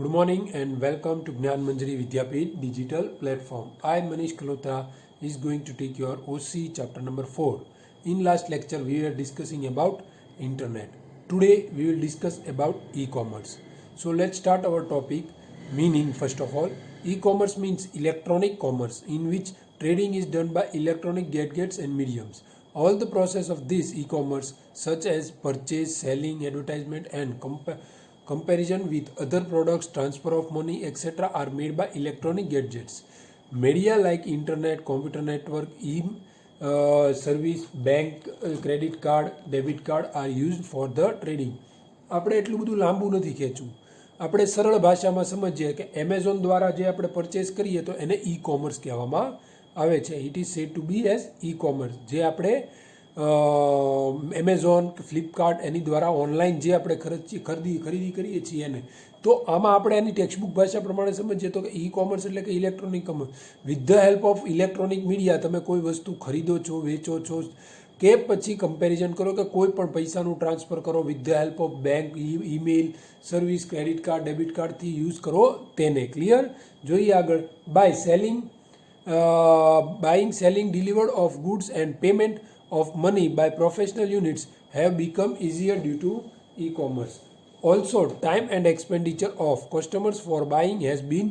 Good morning and welcome to Gnan Manjari Vidyapeeth digital platform. I, Manish Kalota, is going to take your OC chapter number 4. In last lecture, we were discussing about internet. Today, we will discuss about e-commerce. So let's start our topic. Meaning, first of all, e-commerce means electronic commerce in which trading is done by electronic gadgets and mediums. All the process of this e-commerce, such as purchase, selling, advertisement, and comparison with other products, transfer of money, etc., are made by electronic gadgets. Media like internet, computer network, service, bank, credit card, debit card are used for the trading. આપણે એટલું બધું લાંબુ નથી ખેંચવું. આપણે સરળ ભાષામાં સમજીએ કે એમેઝોન દ્વારા જે આપણે પરચેસ કરીએ તો એને ઈ કોમર્સ કહેવામાં આવે છે. It is said to be as E commerce. જે આપણે એમેઝોન કે ફ્લિપકાર્ટ એની દ્વારા ઓનલાઈન જે આપણે ખરીદી કરીએ છીએ એને, તો આમાં આપણે એની ટેક્સ્ટબુક ભાષા પ્રમાણે સમજીએ તો કે ઈ કોમર્સ એટલે કે electronic commerce. With the help of electronic media તમે કોઈ વસ્તુ ખરીદો છો, વેચો છો કે પછી કમ્પેરિઝન કરો કે કોઈ પણ પૈસાનું ટ્રાન્સફર કરો with the help of bank, email, service, credit card, debit કાર્ડથી યુઝ કરો તેને. ક્લિયર? જોઈએ આગળ. Buying, selling, delivered of goods and payment of money by professional units have become easier due to e-commerce. Also, time and expenditure of customers for buying has been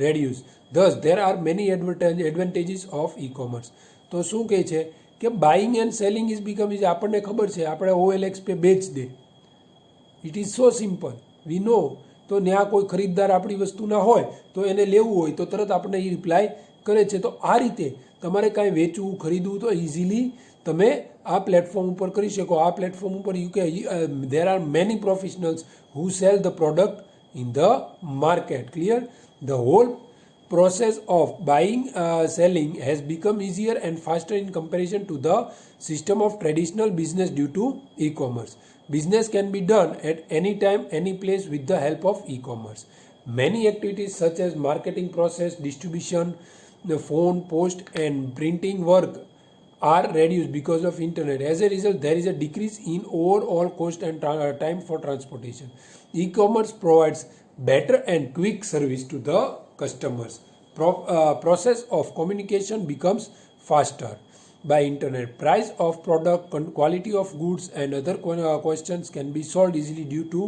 reduced. Thus, there are many advantages of e-commerce. તો શું કહે છે કે buying and selling is become is, આપણને ખબર છે આપણે OLX પે બેચ દે. It is so simple, we know. તો ત્યાં કોઈ ખરીદદાર આપણી વસ્તુના હોય તો એને લેવું હોય તો તરત આપણે એ રિપ્લાય કરે છે. તો આ રીતે તમારે કાંઈ વેચવું, ખરીદવું તો ઇઝીલી તમે આ પ્લેટફોર્મ ઉપર કરી શકો. આ પ્લેટફોર્મ ઉપર there are many professionals who sell the product in the market. Clear? The whole process of buying, selling has become easier and faster in comparison to the system of traditional business due to e-commerce. Business can be done at any time, any place with the help of e-commerce. Many activities such as marketing process, distribution, the phone, post and printing work are reduced because of internet. As a result, there is a decrease in overall cost and time for transportation. E-commerce provides better and quick service to the customers. Process of communication becomes faster by internet. Price of product, quality of goods and other questions can be solved easily due to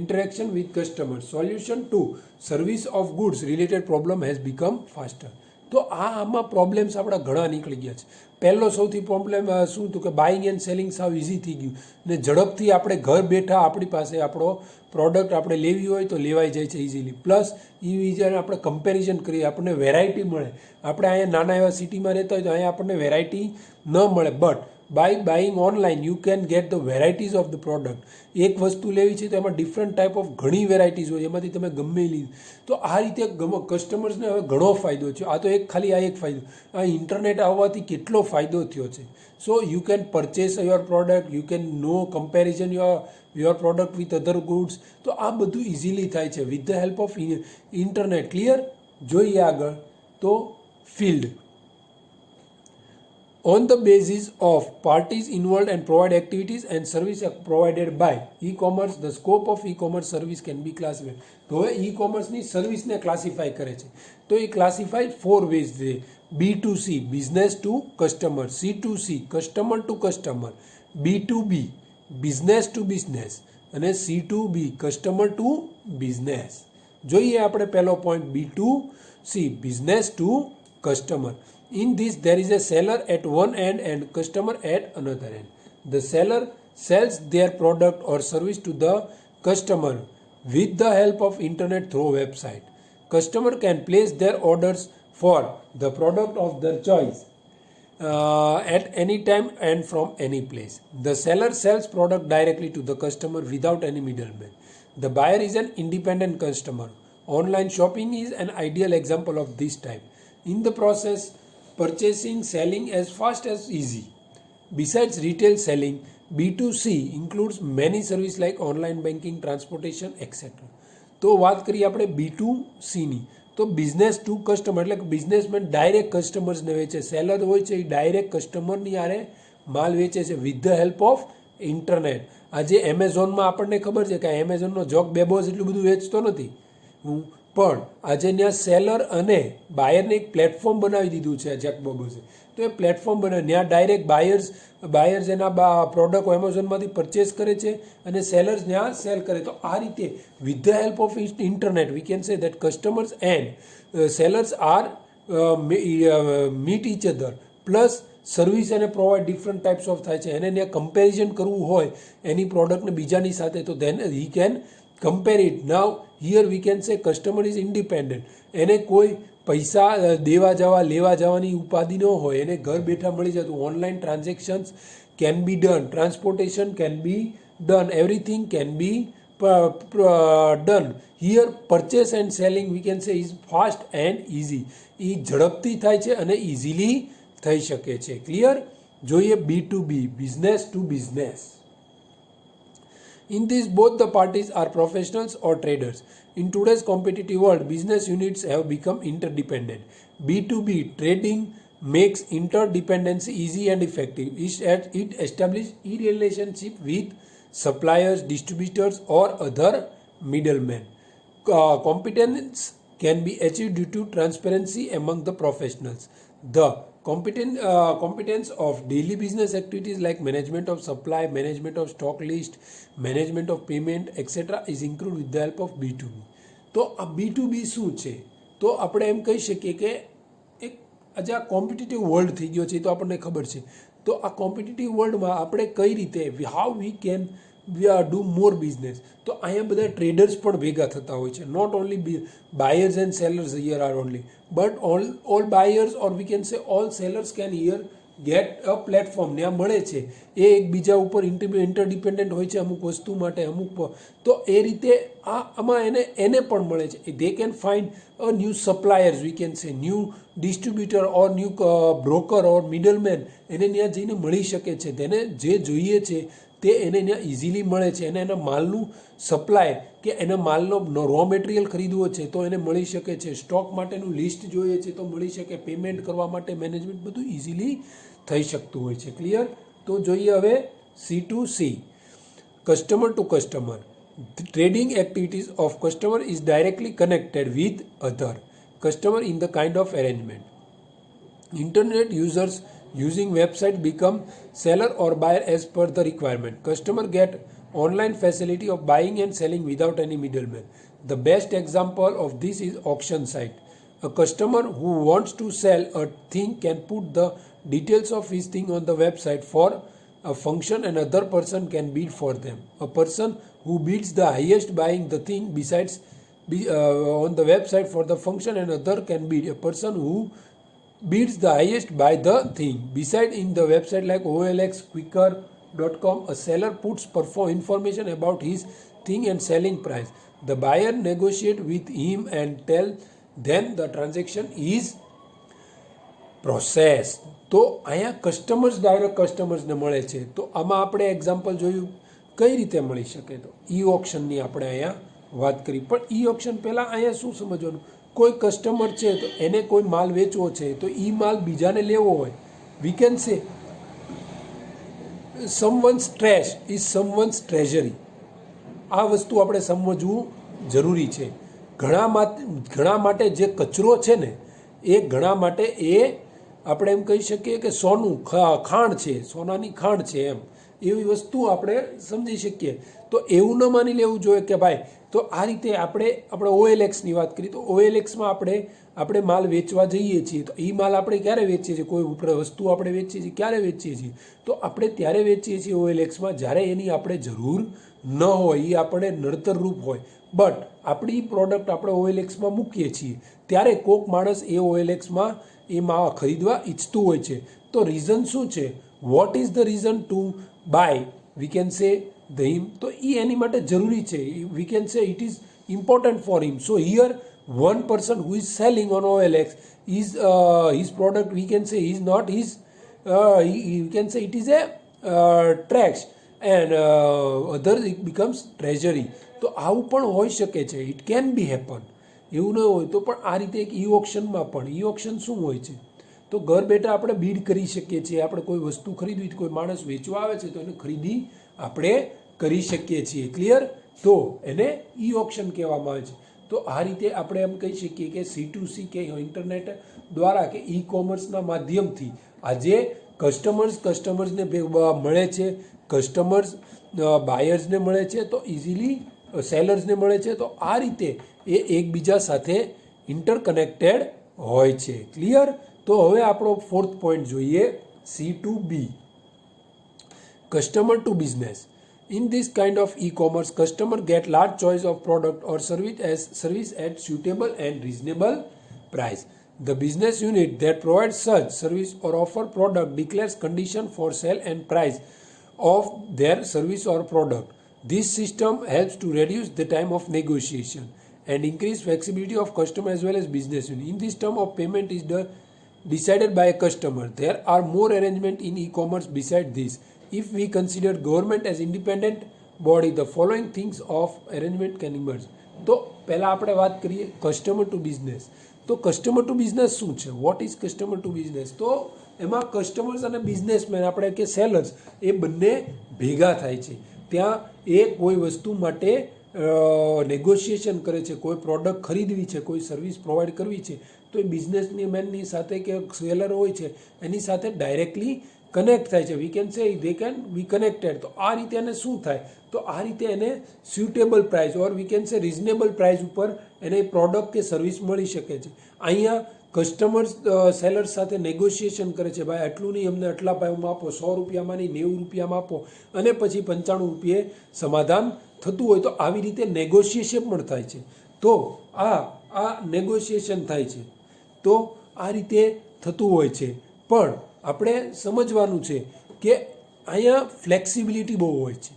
interaction with customers. Solution to service of goods related problem has become faster. તો આમાં problems આપણા ઘણા નીકળી ગયા છે. પહેલો સૌથી problem શું હતું કે બાઇંગ એન્ડ સેલિંગ સાવ ઇઝી થઈ ગયું ને ઝડપથી આપણે ઘર બેઠા આપણી પાસે આપણો પ્રોડક્ટ આપણે લેવી હોય તો લેવાઈ જાય છે ઇઝીલી. પ્લસ જ્યારે આપણે કમ્પેરિઝન કરીએ આપણને વેરાયટી મળે. આપણે અહીંયા નાના એવા સિટીમાં રહેતા હોય તો અહીંયા આપણને વેરાયટી ન મળે. But by buying online you can get the varieties of the product. એક વસ્તુ લેવી છે તો એમાં ડિફરન્ટ ટાઈપ ઓફ ઘણી વેરાયટીઝ હોય, એમાંથી તમે ગમે લીધી. તો આ રીતે કસ્ટમર્સને હવે ઘણો ફાયદો છે. આ તો એક ફાયદો. આ ઇન્ટરનેટ આવવાથી કેટલો ફાયદો થયો છે. So you can purchase your product, you can know comparison your product with other goods. તો આ બધું ઇઝીલી થાય છે with the help of internet. Clear? જોઈએ આગળ. તો field. On the basis of parties involved and provide activities and service provided by e-commerce, the scope of e-commerce service can be classified. તો હવે e-commerceની સર્વિસને ક્લાસિફાય કરે છે. તો એ ક્લાસિફાઈડ 4 વેઝ છે. B2C, business to customer. C2C, customer to customer. B2B, business to business. અને C2B, customer to business. જોઈએ આપણે પહેલો point B2C, business to customer. In this, there is a seller at one end and customer at another end. The seller sells their product or service to the customer with the help of internet through website. Customer can place their orders for the product of their choice at any time and from any place. The seller sells product directly to the customer without any middleman. The buyer is an independent customer. Online shopping is an ideal example of this type. In the process, purchasing, selling as fast as easy. Besides retail selling, B2C includes many services like online banking, transportation, etc. તો વાત કરીએ આપણે B2C ની, તો business to customer એટલે કે businessman direct કસ્ટમર્સને વેચે. Seller હોય છે એ ડાયરેક્ટ કસ્ટમરની આરે માલ વેચે છે with the help of internet. આજે એમેઝોનમાં આપણને ખબર છે કે એમેઝોનનો જોક બેબોઝ એટલું બધું વેચતો નથી. હું પણ આજે ત્યાં સેલર અને બાયરને એક પ્લેટફોર્મ બનાવી દીધું છે જેકબોબસે. તો એ પ્લેટફોર્મ બનાવે ત્યાં ડાયરેક્ટ બાયર્સ એના પ્રોડક્ટ એમેઝોનમાંથી પરચેસ કરે છે અને સેલર્સ ત્યાં સેલ કરે. તો આ રીતે with the help of internet we can say that customers and sellers are meet each other plus service એને પ્રોવાઈડ ડિફરન્ટ ટાઈપ્સ ઓફ થાય છે. એને ત્યાં કમ્પેરિઝન કરવું હોય એની પ્રોડક્ટને બીજાની સાથે તો then he can compare it. Now here we can સે કસ્ટમર ઇઝ ઇન્ડિપેન્ડન્ટ. એને કોઈ પૈસા દેવા જવા લેવા જવાની ઉપાધિ ન હોય, એને ઘર બેઠા મળી જતું. Online transactions can be done, transportation can be done, everything can be done. Here purchase and selling we can say is fast and easy. એ ઝડપથી થાય છે અને ઇઝીલી થઈ શકે છે. ક્લિયર? જોઈએ B2B, business to business. In this, both the parties are professionals or traders. In today's competitive world, business units have become interdependent. B2B trading makes interdependency easy and effective. It establishes a relationship with suppliers, distributors, or other middlemen. Competence can be achieved due to transparency among the professionals. The competence of daily business activities like management of supply, management of stock list, management of payment, etc. is included with the help of B2B. તો આ B2B શું છે? તો આપણે એમ કહી શકીએ કે એક આજે આ કોમ્પિટિટિવ વર્લ્ડ થઈ ગયો છે તો આપણને ખબર છે. તો આ કોમ્પિટિટિવ વર્લ્ડમાં આપણે કઈ રીતે how we can do more business. તો અહીંયા બધા ટ્રેડર્સ પણ ભેગા થતા હોય છે. Not only buyers and sellers here are only, but all buyers or we can say all sellers can here get a platform. ત્યાં મળે છે એ એકબીજા ઉપર ઇન્ટરડિપેન્ડન્ટ હોય છે અમુક વસ્તુ માટે અમુક. તો એ રીતે આમાં એને પણ મળે છે. They can find a new suppliers, we can say new distributor or new broker or middleman. એને ત્યાં જઈને મળી શકે છે. તેને જે જોઈએ છે તે એને ત્યાં ઇઝીલી મળે છે. એને એના માલનું સપ્લાય કે એના માલનો રો મટીરિયલ ખરીદવો છે તો એને મળી શકે છે. સ્ટોક માટેનું લિસ્ટ જોઈએ છે તો મળી શકે. પેમેન્ટ કરવા માટે મેનેજમેન્ટ બધું ઇઝીલી થઈ શકતું હોય છે. ક્લિયર? તો જોઈએ હવે C2C, customer to customer. Trading activities of customer is directly connected with other customer in the kind of arrangement. Internet users using website become seller or buyer as per the requirement. Customer get online facility of buying and selling without any middleman. The best example of this is auction site. A customer who wants to sell a thing can put the details of his thing on the website for a function and other person can bid for them. A person who bids the highest buying the thing besides on the website for the function and other can bid. A person who bids the highest buy the thing. Beside in the website like OLX, Quicker.com, a seller puts information about his thing and selling price. The buyer negotiate with him and tell then the transaction is processed. તો અહીંયા customers direct કસ્ટમર્સને મળે છે. તો આમાં આપણે example જોયું કઈ રીતે મળી શકે. તો ઈ ઓપ્શનની આપણે અહીંયા વાત કરી. પણ ઈ ઓપ્શન પહેલાં અહીંયા શું સમજવાનું, કોઈ કસ્ટમર છે તો એને કોઈ માલ વેચવો છે તો ઈ માલ બીજાને લેવો હોય, વી કેન સે સમવન્સ ટ્રેશ ઇઝ સમવન્સ ટ્રેઝરી. આ વસ્તુ આપણે સમજવું જરૂરી છે. ઘણા માટે જે કચરો છે ને એ ઘણા માટે એ આપણે એમ કહી શકીએ કે સોનું ખાણ છે, સોનાની ખાણ છે એમ એવી વસ્તુ આપણે સમજી શકીએ. તો એવું ન માની લેવું જોઈએ કે ભાઈ તો આ રીતે આપણે OLXની વાત કરી તો OLXમાં આપણે માલ વેચવા જઈએ છીએ તો એ માલ આપણે ક્યારે વેચીએ છીએ, કોઈ વસ્તુ આપણે વેચીએ છીએ ક્યારે વેચીએ છીએ તો આપણે ત્યારે વેચીએ છીએ OLXમાં જ્યારે એની આપણે જરૂર ન હોય, એ આપણે નડતરરૂપ હોય. બટ આપણી પ્રોડક્ટ આપણે OLXમાં મૂકીએ છીએ ત્યારે કોઈક માણસ એ OLXમાં એ માવા ખરીદવા ઈચ્છતું હોય છે. તો રીઝન શું છે, what is the reason to buy, we can say the him. તો એ એની માટે જરૂરી છે, we can say it is important for him. So here one person who is selling on OLX is his product, we can say is not his, we can say it is a trash and others it becomes treasury. તો આવું પણ હોઈ શકે છે, it can be happen. એવું ન હોય તો પણ આ રીતે એક ઈ ઓપ્શનમાં પણ ઈ ઓપ્શન શું હોય છે તો ઘર બેઠા આપણે બીડ કરી શકીએ છીએ. આપણે કોઈ વસ્તુ ખરીદવી, કોઈ માણસ વેચવા આવે છે તો એને ખરીદી આપણે કરી શકીએ છીએ. ક્લિયર? તો એને ઈ ઓપ્શન કહેવામાં આવે છે. તો આ રીતે આપણે એમ કહી શકીએ કે C2C કે ઇન્ટરનેટ દ્વારા કે ઈ કોમર્સના માધ્યમથી આજે કસ્ટમર્સને મળે છે, કસ્ટમર્સ બાયર્સને મળે છે, તો ઇઝીલી સેલર્સને મળે છે. તો આ રીતે એ એકબીજા સાથે ઇન્ટરકનેક્ટેડ હોય છે. ક્લિયર? તો હવે આપણો ફોર્થ પોઈન્ટ જોઈએ, C2B, customer to business. In this kind of e-commerce, customer get large choice of product or service at suitable and reasonable price. The business unit that provides such service or offer product declares condition for sale and price of their service or product. This system helps to reduce the time of negotiation and increase flexibility of customer as well as business unit. In this term of payment is decided by a customer. There are more arrangement in e-commerce beside this. If we consider government as independent body, the following things of arrangement can emerge. તો પહેલાં આપણે વાત કરીએ customer to business. તો customer to business શું છે? What is customer to business? તો એમાં કસ્ટમર્સ અને બિઝનેસમેન આપણે કે સેલર્સ એ બંને ભેગા થાય છે. ત્યાં એ કોઈ વસ્તુ માટે નેગોશિએશન કરે છે, કોઈ પ્રોડક્ટ ખરીદવી છે, કોઈ સર્વિસ પ્રોવાઈડ કરવી છે, તો એ બિઝનેસમેનની સાથે કે સેલર હોય છે એની સાથે ડાયરેક્ટલી કનેક્ટ થાય છે. વી કેન સે દે કેન બી કનેક્ટેડ. તો આ રીતે એને શું થાય? તો આ રીતે એને suitable price or we can સે રિઝનેબલ પ્રાઇસ ઉપર એને પ્રોડક્ટ કે સર્વિસ મળી શકે છે. અહીંયા કસ્ટમર્સ સેલર્સ સાથે નેગોશિએશન કરે છે, ભાઈ આટલું નહીં, અમને આટલા ભાવમાં આપો, 100 રૂપિયામાં નહીં 90 રૂપિયામાં આપો, અને પછી 95 રૂપિયે સમાધાન થતું હોય. તો આવી રીતે નેગોશિએશન પણ થાય છે. તો આ નેગોશિએશન થાય છે. તો આ રીતે થતું હોય છે. પણ આપણે સમજવાનું છે કે અહીંયા ફ્લેક્સિબિલિટી બહુ હોય છે,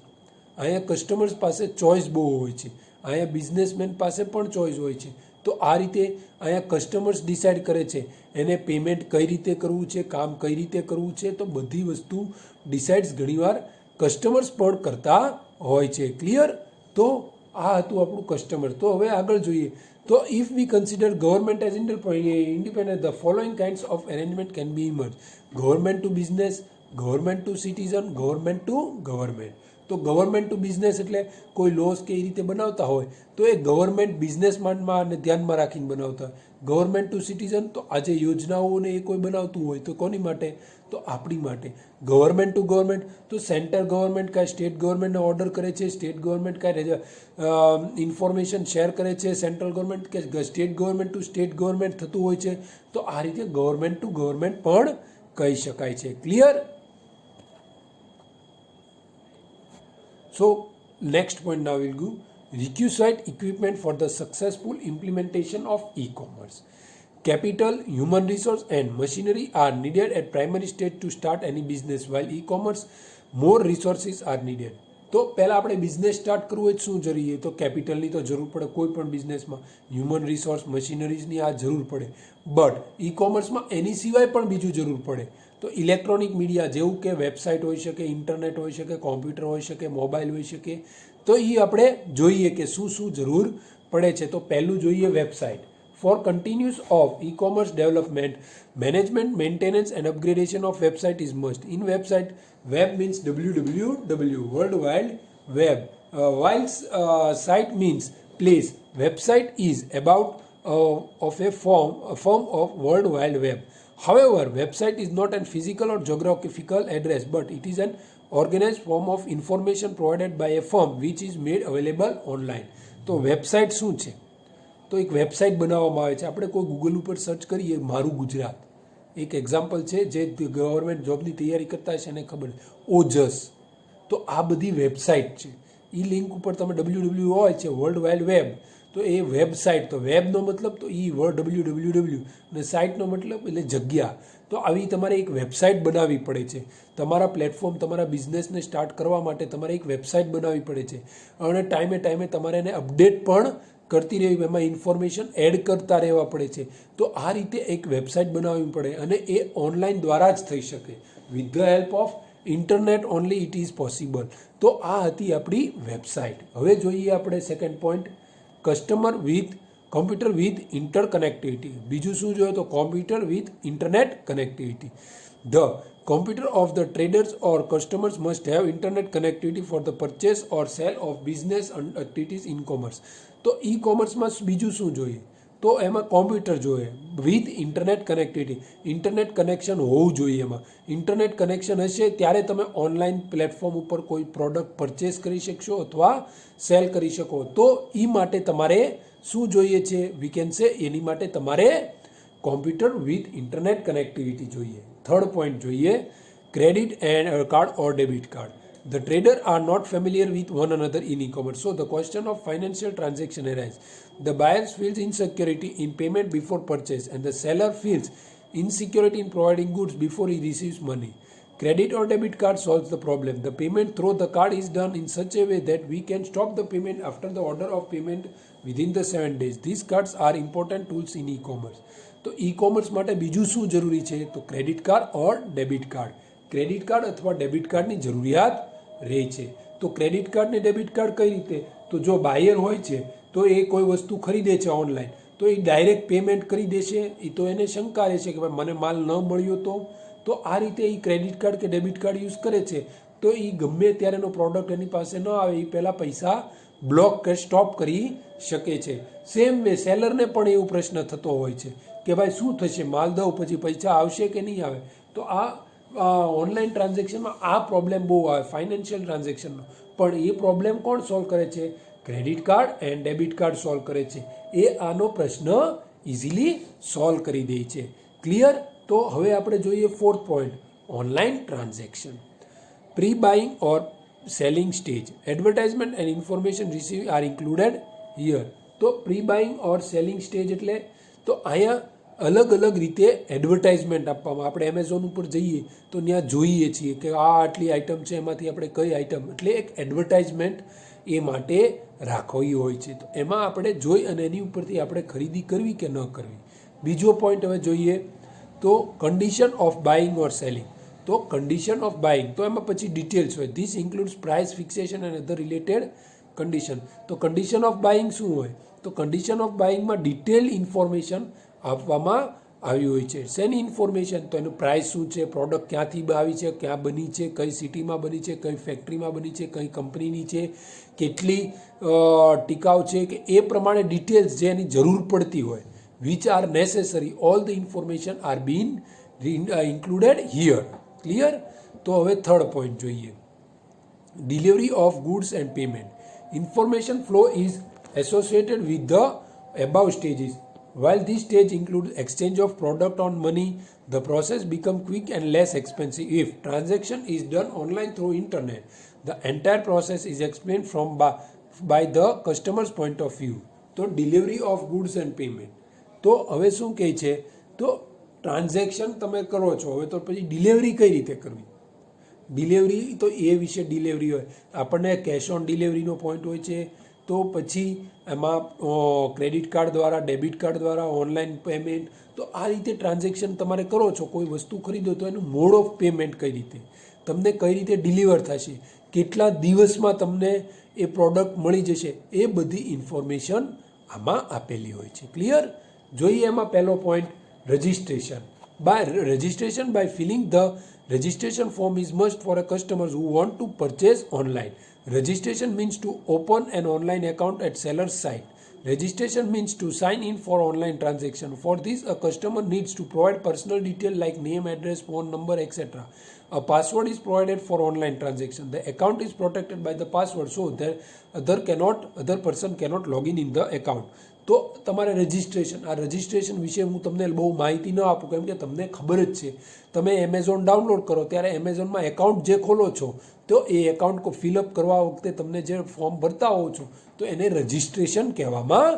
અહીંયા કસ્ટમર્સ પાસે ચોઇસ બહુ હોય છે, અહીંયા બિઝનેસમેન પાસે પણ ચોઇસ હોય છે. તો આ રીતે અહીંયા કસ્ટમર્સ ડિસાઇડ કરે છે એને પેમેન્ટ કઈ રીતે કરવું છે, કામ કઈ રીતે કરવું છે. તો બધી વસ્તુ ડિસાઇડ્સ ઘણીવાર કસ્ટમર્સ પણ કરતા હોય છે. ક્લિયર? તો આ હતું આપણું કસ્ટમર. તો હવે આગળ જોઈએ. તો if we consider government as independent, the following kinds of arrangement can be emerge. Government to business, government to citizen, government to government. તો ગવર્મેન્ટ ટુ બિઝનેસ એટલે કોઈ લોસ કે એ રીતે બનાવતા હોય તો એ ગવર્મેન્ટ બિઝનેસમાં અને ધ્યાનમાં રાખીને બનાવતા હોય. ગવર્મેન્ટ ટુ સિટીઝન તો આજે યોજનાઓને એ કોઈ બનાવતું હોય તો કોની માટે? તો આપણી માટે. ગવર્મેન્ટ ટુ ગવર્મેન્ટ તો સેન્ટ્રલ ગવર્મેન્ટ કાંઈ સ્ટેટ ગવર્મેન્ટને ઓર્ડર કરે છે, સ્ટેટ ગવર્મેન્ટ કાંઈ ઇન્ફોર્મેશન શેર કરે છે, સેન્ટ્રલ ગવર્મેન્ટ કે state government to state government થતું હોય છે. તો આ રીતે ગવર્મેન્ટ ટુ ગવર્મેન્ટ પણ કહી શકાય છે. Clear? So next point now we'll go requisite equipment for the successful implementation of e-commerce. Capital, human resource and machinery are needed at primary stage to start any business, while e-commerce more resources are needed. તો પહેલાં આપણે business start કરવું હોય શું જોઈએ? તો કેપિટલની તો જરૂર પડે કોઈ પણ બિઝનેસમાં, હ્યુમન રિસોર્સ મશીનરીઝની આ જરૂર પડે. બટ ઈ કોમર્સમાં એની સિવાય પણ બીજું જરૂર પડે. તો ઇલેક્ટ્રોનિક મીડિયા જેવું કે વેબસાઇટ હોઈ શકે, ઇન્ટરનેટ હોઈ શકે, કોમ્પ્યુટર હોઈ શકે, મોબાઈલ હોઈ શકે. તો એ આપણે જોઈએ કે શું શું જરૂર પડે છે. તો પહેલું જોઈએ website. For continuous of e-commerce development, management, maintenance and upgradation of website is must. In website, web means www, World Wide Web. While site means place, website is about of a form of World Wide Web. However, website is not a physical or geographical address, but it is an organized form of information provided by a firm which is made available online. તો website શું છે? તો એક website બનાવવામાં આવે છે. આપણે કોઈ ગૂગલ ઉપર સર્ચ કરીએ મારું ગુજરાત, એક એક્ઝામ્પલ છે જે ગવર્મેન્ટ જોબની તૈયારી કરતા હશે એને ખબર, ઓજસ. તો આ બધી વેબસાઇટ છે. એ લિંક ઉપર તમે www હોય છે વર્લ્ડ વાઇડ વેબ, તો એ વેબસાઇટ. તો વેબનો મતલબ તો એ www અને સાઇટનો મતલબ એટલે જગ્યા. તો આવી તમારે એક વેબસાઇટ બનાવવી પડે છે. તમારા પ્લેટફોર્મ, તમારા બિઝનેસને સ્ટાર્ટ કરવા માટે તમારે એક વેબસાઇટ બનાવવી પડે છે. અને ટાઈમે ટાઈમે તમારે એને અપડેટ પણ કરતી રહેવી, એમાં ઇન્ફોર્મેશન એડ કરતા રહેવા પડે છે. તો આ રીતે એક વેબસાઇટ બનાવવી પડે અને એ ઓનલાઈન દ્વારા જ થઈ શકે. With the help of internet only it is possible. તો આ હતી આપણી વેબસાઇટ. હવે જોઈએ આપણે second point, customer with computer with interconnectivity. બીજું શું જોઈએ? તો computer with internet connectivity. The computer of the traders or customers must have internet connectivity for the purchase or sale of business activities in commerce. તો ઈ કોમર્સમાં બીજું શું જોઈએ? તો એમાં કોમ્પ્યુટર જોઈએ with internet connectivity. Internet connection હોવું જોઈએ. એમાં ઇન્ટરનેટ કનેક્શન હશે ત્યારે તમે ઓનલાઈન પ્લેટફોર્મ ઉપર કોઈ પ્રોડક્ટ પરચેસ કરી શકશો અથવા સેલ કરી શકો. તો એ માટે તમારે શું જોઈએ છે? વી કેન સે એની માટે તમારે કોમ્પ્યુટર વિથ ઇન્ટરનેટ કનેક્ટિવિટી જોઈએ. થર્ડ પોઈન્ટ જોઈએ credit and card or debit card. The trader are not familiar with one another in e-commerce. So the question of financial transaction arises. The buyer feels insecurity in payment before purchase and the seller feels insecurity in providing goods before he receives money. Credit or debit card solves the problem. The payment through the card is done in such a way that we can stop the payment after the order of payment within the 7 days. These cards are important tools in e-commerce. તો e-commerce માટે બીજું શું જરૂરી છે? તો credit card ઓર debit card. Credit card અથવા debit કાર્ડની જરૂરિયાત રહે છે. તો ક્રેડિટ કાર્ડ ને ડેબિટ કાર્ડ કઈ રીતે? તો જો બાયર હોય છે તો એ કોઈ વસ્તુ ખરીદે છે ઓનલાઈન તો એ ડાયરેક્ટ પેમેન્ટ કરી દેશે. એ તો એને શંકા રહેશે કે ભાઈ મને માલ ન મળ્યો તો આ રીતે એ ક્રેડિટ કાર્ડ કે ડેબિટ કાર્ડ યુઝ કરે છે તો એ ગમે ત્યારેનો પ્રોડક્ટ એની પાસે ન આવે એ પહેલાં પૈસા બ્લોક કે સ્ટોપ કરી શકે છે. સેમ વે સેલરને પણ એવો પ્રશ્ન થતો હોય છે કે ભાઈ શું થશે, માલ દઉં પછી પૈસા આવશે કે નહીં આવે. તો આ ઓનલાઈન ટ્રાન્ઝેક્શનમાં આ પ્રોબ્લેમ બહુ આવે ફાઇનાન્શિયલ ટ્રાન્ઝેક્શનનો. પણ એ પ્રોબ્લેમ કોણ સોલ્વ કરે છે? Credit card and debit card solve કરે છે. એ આનો પ્રશ્ન ઇઝીલી સોલ્વ કરી દે છે. ક્લિયર? તો હવે આપણે જોઈએ fourth point online transaction. Pre buying or selling stage. Advertisement and information receive are included here. તો પ્રી બાઇંગ ઓર સેલિંગ સ્ટેજ એટલે તો અહીંયા અલગ અલગ રીતે એડવર્ટાઇઝમેન્ટ આપવામાં. આપણે એમેઝોન ઉપર જઈએ તો ત્યાં જોઈએ છીએ કે આ આટલી આઇટમ છે એમાંથી આપણે કઈ આઇટમ એટલે એક એડવર્ટાઇઝમેન્ટ એ માટે રાખવી હોય છે. તો એમાં આપણે જોઈ અને એની ઉપરથી આપણે ખરીદી કરવી કે ન કરવી. બીજો પોઈન્ટ હવે જોઈએ તો condition of buying or selling. તો કન્ડિશન ઓફ બાઇંગ તો એમાં પછી ડિટેલ્સ હોય. This includes price fixation and other related condition. તો કન્ડિશન ઓફ બાઇંગ શું હોય? તો કન્ડિશન ઓફ બાઇંગમાં ડિટેલ ઇન્ફોર્મેશન આપવામાં આવી હોય છે. શેની ઇન્ફોર્મેશન? તો એનું પ્રાઇસ શું છે, પ્રોડક્ટ ક્યાંથી આવી છે, ક્યાં બની છે, કઈ સિટીમાં બની છે, કઈ ફેક્ટરીમાં બની છે, કઈ કંપનીની છે, કેટલી ટિકાઉ છે કે એ પ્રમાણે ડિટેલ્સ જે એની જરૂર પડતી હોય which are necessary all the information are been included here. Clear? તો હવે થર્ડ પોઈન્ટ જોઈએ delivery of goods and payment. Information flow is associated with the above stages. While this stage includes exchange of product on money, the process becomes quick and less expensive if transaction is done online through internet. The entire process is explained by the customer's point of view. તો delivery of goods and payment. તો હવે શું કહે છે? તો transaction તમે કરો છો હવે તો પછી ડિલિવરી કઈ રીતે કરવી? ડિલિવરી તો એ વિશે ડિલિવરી હોય. આપણને કેશ ઓન ડિલિવરીનો પોઈન્ટ હોય છે. તો પછી એમાં ક્રેડિટ કાર્ડ દ્વારા, ડેબિટ કાર્ડ દ્વારા, ઓનલાઈન પેમેન્ટ. તો આ રીતે ટ્રાન્ઝેક્શન તમારે કરો છો. કોઈ વસ્તુ ખરીદો તો એનું મોડ ઓફ પેમેન્ટ કઈ રીતે, તમને કઈ રીતે ડિલિવર થશે, કેટલા દિવસમાં તમને એ પ્રોડક્ટ મળી જશે, એ બધી ઇન્ફોર્મેશન આમાં આપેલી હોય છે. ક્લિયર? જોઈએ એમાં પહેલો point registration. Registration by filling the registration form is must for a customers who want to purchase online. Registration means to open an online account at seller's site. Registration means to sign in for online transaction. For this, a customer needs to provide personal detail like name, address, phone number, etc. A password is provided for online transaction. The account is protected by the password, so that other person cannot log in the account. તો તમારે registration વિશે હું તમને બહુ માહિતી ન આપું કેમ કે તમને ખબર જ છે. તમે એમેઝોન ડાઉનલોડ કરો ત્યારે એમેઝોનમાં એકાઉન્ટ જે ખોલો છો તો એ એકાઉન્ટ ફિલઅપ કરવા વખતે તમને જે ફોર્મ ભરતા હોવ છો તો એને રજિસ્ટ્રેશન કહેવામાં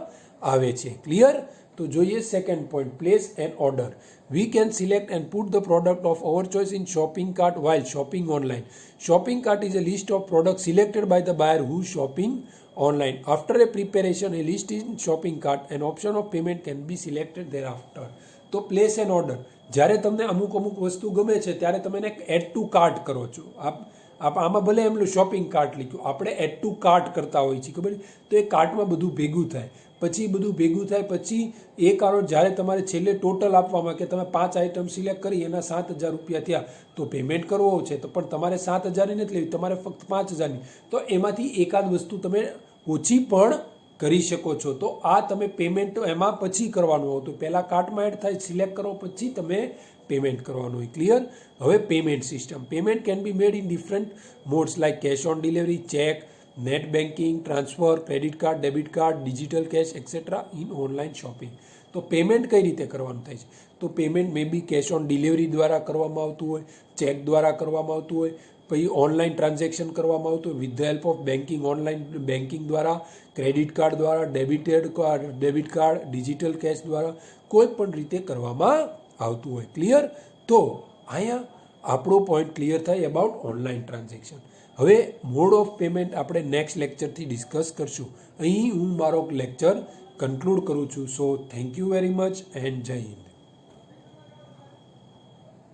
આવે છે. ક્લિયર? તો જોઈએ second point place and order. We can select and put the product of our choice in shopping cart while shopping online. Shopping cart is a list of products selected by the buyer who is shopping online. After a preparation, a list is in shopping cart. An option of payment can be selected thereafter. તો place and order. જ્યારે તમને અમુક વસ્તુ ગમે છે ત્યારે તમે એને એડ ટુ કાર્ટ કરો છો. આમાં ભલે એમનું શોપિંગ કાર્ટ લખ્યું, આપણે એડ ટુ કાર્ટ કરતા હોઈએ છીએ, ખબર? તો એ કાર્ટમાં બધું ભેગું થાય. પછી બધું ભેગું થાય પછી એ કારણ જ્યારે તમારે છેલ્લે ટોટલ આપવામાં કે તમે 5 આઇટમ સિલેક્ટ કરી એના 7,000 રૂપિયા થયા તો પેમેન્ટ કરવો છે તો પણ તમારે 7,000ની નથી લેવી, તમારે ફક્ત 5,000ની. તો એમાંથી એકાદ વસ્તુ તમે ઓછી પણ કરી શકો છો. તો આ તમે પેમેન્ટ એમાં પછી કરવાનું હોય તો પહેલાં કાર્ટમાં એડ થાય, સિલેક્ટ કરો, પછી તમે પેમેન્ટ કરવાનું હોય. ક્લિયર? હવે payment system. Payment can be made in different modes like cash on delivery, cheque, net banking, transfer, credit card, debit card, digital cash etcetera in online shopping. તો payment કઈ રીતે કરવાનું થાય છે? તો payment may be cash on delivery દ્વારા કરવામાં આવતું હોય, ચેક દ્વારા કરવામાં આવતું હોય, પછી ઓનલાઈન ટ્રાન્ઝેક્શન કરવામાં આવતું હોય with the help of banking, online banking દ્વારા, ક્રેડિટ કાર્ડ દ્વારા, ડેબિટ કાર્ડ, ડિજિટલ કેશ દ્વારા, કોઈ પણ રીતે કરવામાં આવતું હોય. ક્લિયર? તો અહીંયા આપણો પોઈન્ટ ક્લિયર થાય અબાઉટ ઓનલાઈન ટ્રાન્ઝેક્શન. હવે મોડ ઓફ પેમેન્ટ આપણે નેક્સ્ટ લેક્ચરથી ડિસ્કસ કરશું. અહીં હું મારો લેક્ચર કન્ક્લુડ કરું છું. So thank you very much and જય હિન્દ.